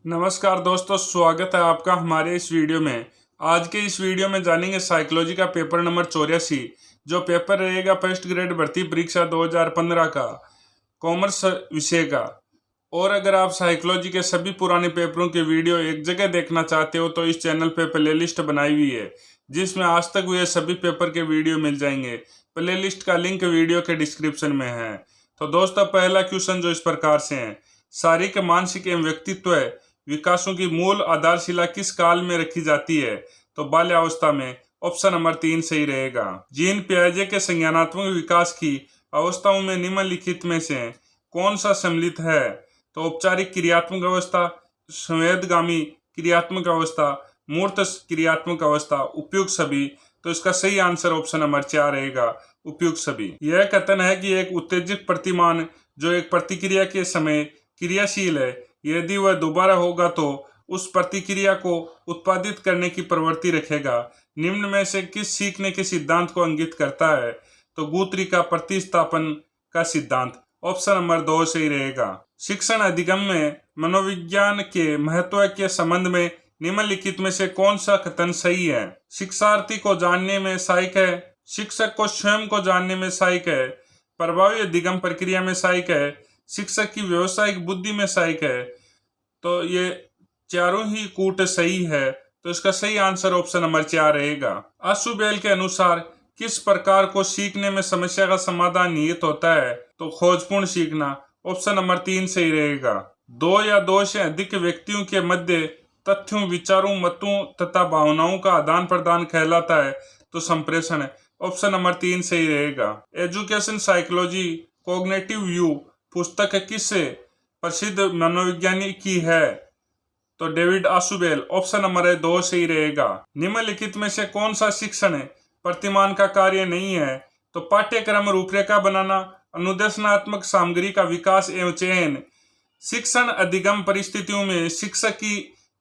नमस्कार दोस्तों, स्वागत है आपका हमारे इस वीडियो में। आज के इस वीडियो में जानेंगे साइकोलॉजी का पेपर नंबर 84, जो पेपर रहेगा फर्स्ट ग्रेड भर्ती परीक्षा 2015 का कॉमर्स विषय का। और अगर आप साइकोलॉजी के सभी पुराने पेपरों के वीडियो एक जगह देखना चाहते हो तो इस चैनल पे प्लेलिस्ट बनाई हुई है, जिसमें आज तक हुए सभी पेपर के वीडियो मिल जाएंगे। प्लेलिस्ट का लिंक वीडियो के डिस्क्रिप्शन में है। तो दोस्तों, पहला क्वेश्चन जो इस प्रकार से है, शारीरिक, मानसिक एवं व्यक्तित्व विकासों की मूल आधारशिला किस काल में रखी जाती है? तो बाल्यावस्था में। ऑप्शन नंबर 3 सही रहेगा। जीन पियाजे के संज्ञानात्मक विकास की अवस्थाओं में निम्नलिखित में से कौन सा सम्मिलित है? तो औपचारिक क्रियात्मक अवस्था, संवेदगामी क्रियात्मक अवस्था, मूर्त क्रियात्मक अवस्था, उपयुक्त सभी। तो इसका सही आंसर ऑप्शन नंबर 4 रहेगा, उपयुक्त सभी। यह कथन है कि एक उत्तेजित प्रतिमान जो एक प्रतिक्रिया के समय क्रियाशील है, यदि वह दोबारा होगा तो उस प्रतिक्रिया को उत्पादित करने की प्रवृत्ति रखेगा। निम्न में से किस सीखने के सिद्धांत को इंगित करता है? तो गुथरी का प्रतिस्थापन का सिद्धांत। ऑप्शन नंबर 2 सही रहेगा। शिक्षण अधिगम में मनोविज्ञान के महत्व के संबंध में निम्नलिखित में से कौन सा कथन सही है? शिक्षार्थी को जानने में सहायक है, शिक्षक को स्वयं को जानने में सहायक है, प्रभावी अधिगम प्रक्रिया में सहायक है, शिक्षक की व्यावसायिक बुद्धि में सहायक है। तो ये चारों ही कूट सही है। तो इसका सही आंसर ऑप्शन नंबर 4 रहेगा। आशुबेल के अनुसार किस प्रकार को सीखने में समस्या का समाधान निहित होता है? तो खोजपूर्ण सीखना। ऑप्शन नंबर 3 सही रहेगा। दो या दो से अधिक व्यक्तियों के मध्य तथ्यों, विचारों, मतों तथा भावनाओं का आदान प्रदान कहलाता है। तो संप्रेषण। ऑप्शन नंबर 3 सही रहेगा। एजुकेशन साइकोलॉजी कॉग्निटिव व्यू पुस्तक किस प्रसिद्ध मनोवैज्ञानिक की है? तो डेविड आशुबेल। ऑप्शन नंबर 2 सही रहेगा। निम्नलिखित में से कौन सा शिक्षण प्रतिमान का कार्य नहीं है? तो पाठ्यक्रम रूपरेखा बनाना, अनुदेशनात्मक सामग्री का विकास एवं चयन, शिक्षण अधिगम परिस्थितियों में शिक्षक की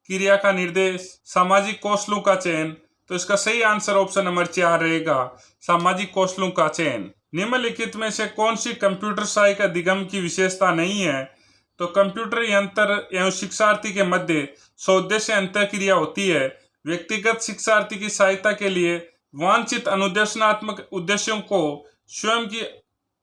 क्रिया का निर्देश, सामाजिक कौशलों का चयन। तो इसका सही आंसर ऑप्शन नंबर 4 रहेगा, सामाजिक कौशलों का चयन। निम्नलिखित में से कौन सी कंप्यूटर सहायक अधिगम की विशेषता नहीं है? तो कंप्यूटर यंत्र एवं शिक्षार्थी के मध्य सौदेश्य अंतःक्रिया होती है। व्यक्तिगत शिक्षार्थी की सहायता के लिए वांछित अनुदेशनात्मक उद्देश्यों को स्वयं की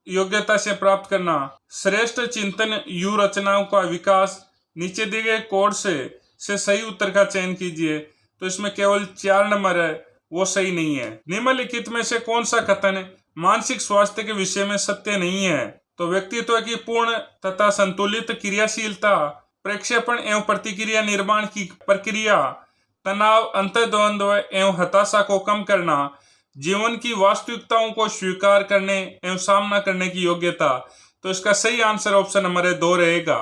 योग्यता से प्राप्त करना, श्रेष्ठ चिंतन यू रचनाओं का विकास। नीचे दिए गए कोड से सही उत्तर का चयन कीजिए। तो इसमें केवल 4 नंबर है, वो सही नहीं है। निम्नलिखित में से कौन सा कथन मानसिक स्वास्थ्य के विषय में सत्य नहीं है? तो व्यक्तित्व की पूर्ण तथा संतुलित क्रियाशीलता, प्रक्षेपण एवं प्रतिक्रिया निर्माण की प्रक्रिया, तनाव, अंतर्द्वंद्व एवं हताशा को कम करना, जीवन की वास्तविकताओं को स्वीकार करने एवं सामना करने की योग्यता। तो इसका सही आंसर ऑप्शन नंबर 2 रहेगा।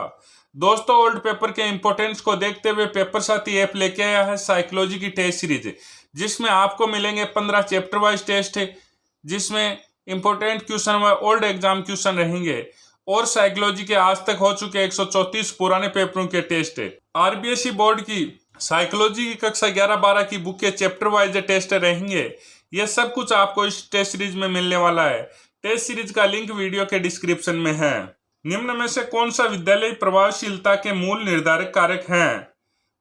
दोस्तों, ओल्ड पेपर के इंपोर्टेंस को देखते हुए पेपर साथी ऐप लेके आया है साइकोलॉजी की टेस्ट सीरीज, जिसमें आपको मिलेंगे 15 चैप्टर वाइज टेस्ट, जिसमें इंपोर्टेंट क्वेश्चन व ओल्ड एग्जाम क्वेश्चन रहेंगे। और साइकोलॉजी के आज तक हो चुके 134 पुराने पेपरों के टेस्ट है। आरबीएसई बोर्ड की साइकोलॉजी की कक्षा 11-12 की बुक के चैप्टर वाइज टेस्ट रहेंगे। यह सब कुछ आपको इस टेस्ट सीरीज में मिलने वाला है। टेस्ट सीरीज का लिंक वीडियो के डिस्क्रिप्शन में है। निम्न में से कौन सा विद्यालय प्रभावशीलता के मूल निर्धारक कारक हैं?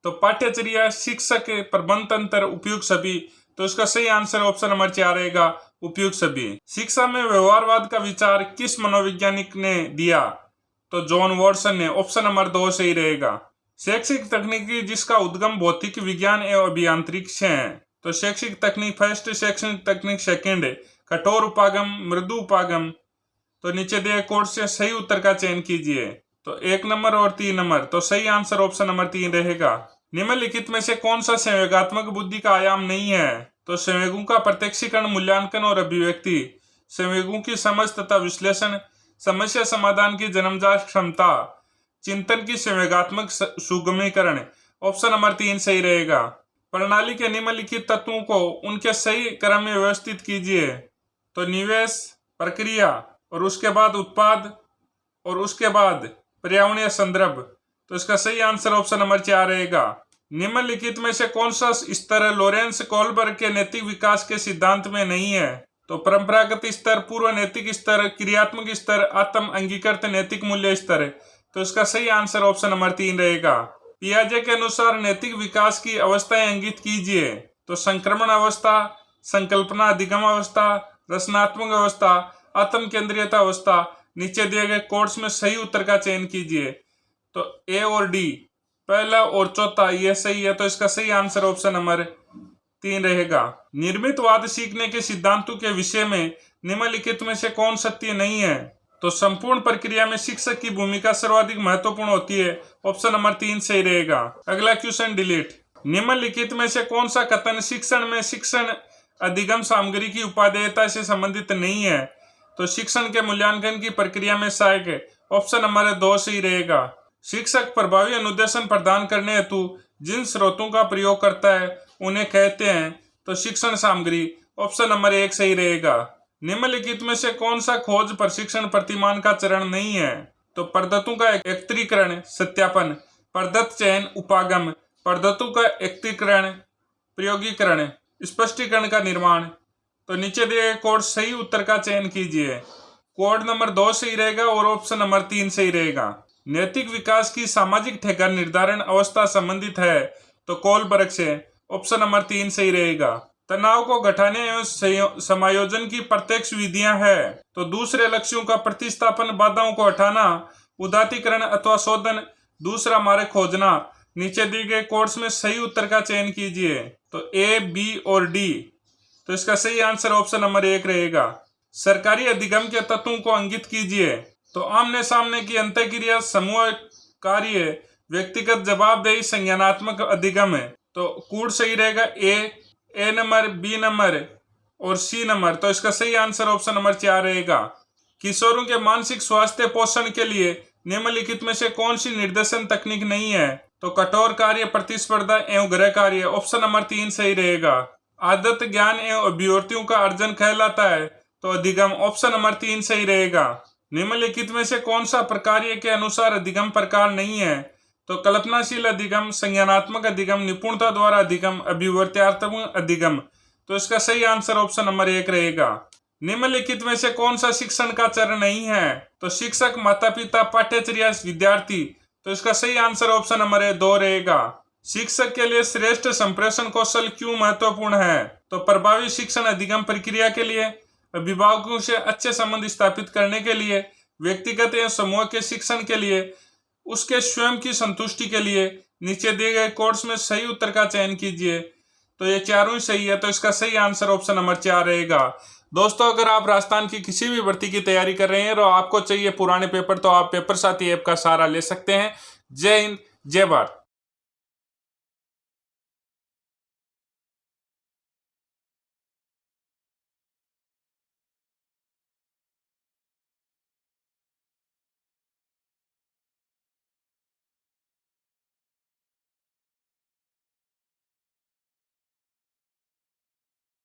तो पाठ्यचर्या, शिक्षक, प्रबंध तंत्र, उपयुक्त सभी। तो इसका सही आंसर ऑप्शन नंबर 4 रहेगा, उपयुक्त सभी। शिक्षा में व्यवहारवाद का विचार किस मनोवैज्ञानिक ने दिया? तो जॉन वॉटसन ने। ऑप्शन नंबर 2 सही रहेगा। शैक्षिक तकनीकी जिसका उद्गम भौतिक विज्ञान एवं अभियांत्रिकी से है। तो शैक्षिक तकनीक फर्स्ट, शैक्षणिक तकनीक सेकंड, कठोर उपागम, मृदु उपागम। तो नीचे दिए कोड से सही उत्तर का चयन कीजिए। तो 1 नंबर और 3 नंबर। तो सही आंसर ऑप्शन नंबर 3 रहेगा। निम्नलिखित में से कौन सा संवेगात्मक बुद्धि का आयाम नहीं है? तो संवेगों का प्रत्यक्षीकरण, मूल्यांकन और अभिव्यक्ति, संवेगों की समझ तथा विश्लेषण, समस्या समाधान की जन्मजात क्षमता, चिंतन की संवेगात्मक सुगमीकरण। ऑप्शन नंबर 3 सही रहेगा। प्रणाली के निम्नलिखित तत्वों को उनके सही क्रम में व्यवस्थित कीजिए। तो निवेश, प्रक्रिया, और उसके बाद उत्पाद, और उसके बाद पर्यावरणीय संदर्भ। तो इसका सही आंसर ऑप्शन नंबर 4 रहेगा। निम्नलिखित में से कौन सा स्तर लॉरेंस कोहलबर्ग के नैतिक विकास के सिद्धांत में नहीं है? तो परंपरागत स्तर, पूर्व नैतिक स्तर, क्रियात्मक स्तर, आत्म अंगीकृत नैतिक मूल्य स्तर। तो इसका सही आंसर ऑप्शन नंबर 3 रहेगा। पियाजे के अनुसार नैतिक विकास की अवस्थाएं अंकित कीजिए। तो संक्रमण अवस्था, संकल्पना अधिगम अवस्था, रचनात्मक अवस्था, आत्म केंद्रीयता अवस्था। नीचे दिए गए कोर्स में सही उत्तर का चयन कीजिए। तो ए और डी, पहला और चौथा यह सही है, तो इसका सही आंसर ऑप्शन नंबर 3 रहेगा। निर्मितवाद सीखने के सिद्धांतों के विषय में निम्नलिखित में से कौन सत्य नहीं है? तो संपूर्ण प्रक्रिया में शिक्षक की भूमिका सर्वाधिक महत्वपूर्ण होती है, ऑप्शन नंबर 3 सही रहेगा। अगला क्वेश्चन डिलीट। निम्नलिखित में से कौन सा कथन शिक्षण में शिक्षण अधिगम सामग्री की उपादेयता से संबंधित नहीं है? तो शिक्षण के मूल्यांकन की प्रक्रिया में सहायक है, ऑप्शन नंबर 2 सही रहेगा। शिक्षक प्रभावी अनुदेशन प्रदान करने हेतु जिन स्रोतों का प्रयोग करता है उन्हें कहते हैं तो शिक्षण सामग्री, ऑप्शन नंबर 1 सही रहेगा। निम्नलिखित में से कौन सा खोज प्रशिक्षण प्रतिमान का चरण नहीं है? तो पद्धतों का एकत्रीकरण सत्यापन, पद्धत चयन उपागम, पद्धतों का एकत्रीकरण प्रयोगीकरण, स्पष्टीकरण का निर्माण। तो नीचे दिए गए कोड सही उत्तर का चयन कीजिए। कोड नंबर 2 सही रहेगा और ऑप्शन नंबर 3 सही रहेगा। नैतिक विकास की सामाजिक ठेका निर्धारण अवस्था संबंधित है तो कोलबर्ग से, ऑप्शन नंबर 3 सही रहेगा। तनाव को घटाने एवं समायोजन की प्रत्यक्ष विधियां है तो दूसरे लक्ष्यों का प्रतिस्थापन, बाधाओं को हटाना, उदात्तीकरण अथवा शोधन, दूसरा मार्ग खोजना। नीचे दिए गए कोर्स में सही उत्तर का चयन कीजिए। तो ए, बी और डी, तो इसका सही आंसर ऑप्शन नंबर 1 रहेगा। सरकारी अधिगम के तत्वों को अंकित कीजिए। तो आमने सामने की अंतःक्रिया, समूह कार्य, व्यक्तिगत जवाबदेही, संज्ञानात्मक अधिगम है। तो कूड़ सही रहेगा, ए नंबर, बी नंबर और सी नंबर। तो इसका सही आंसर ऑप्शन नंबर 4 रहेगा। किशोरों के मानसिक स्वास्थ्य पोषण के लिए निम्नलिखित में से कौन सी निर्देशन तकनीक नहीं है? तो कठोर कार्य, प्रतिस्पर्धा एवं गृह कार्य, ऑप्शन नंबर 3 सही रहेगा। आदत ज्ञान एवं अभिव्यक्तियों का अर्जन कहलाता है तो अधिगम, ऑप्शन नंबर 3 सही रहेगा। निम्नलिखित में से कौन सा प्रकार्य के अनुसार अधिगम प्रकार नहीं है? तो कल्पनाशील अधिगम, संज्ञानात्मक अधिगम, निपुणता द्वारा अधिगम, अभिवर्त्यात्मक अधिगम। तो इसका सही आंसर ऑप्शन नंबर 1 रहेगा। निम्नलिखित में से कौन सा शिक्षण का चरण नहीं है? तो शिक्षक, माता पिता, पाठ्यचर्या, विद्यार्थी। तो इसका सही आंसर ऑप्शन नंबर 2 रहेगा। शिक्षक के लिए श्रेष्ठ संप्रेषण कौशल क्यों महत्वपूर्ण है? तो प्रभावी शिक्षण अधिगम प्रक्रिया के लिए, अभिभावकों से अच्छे संबंध स्थापित करने के लिए, व्यक्तिगत या समूह के शिक्षण के लिए, उसके स्वयं की संतुष्टि के लिए। नीचे दिए गए कोर्स में सही उत्तर का चयन कीजिए। तो ये चारों ही सही है, तो इसका सही आंसर ऑप्शन नंबर 4 रहेगा। दोस्तों, अगर आप राजस्थान की किसी भी भर्ती की तैयारी कर रहे हैं और आपको चाहिए पुराने पेपर, तो आप पेपर साथी ऐप का सहारा ले सकते हैं। जय हिंद, जय भारत।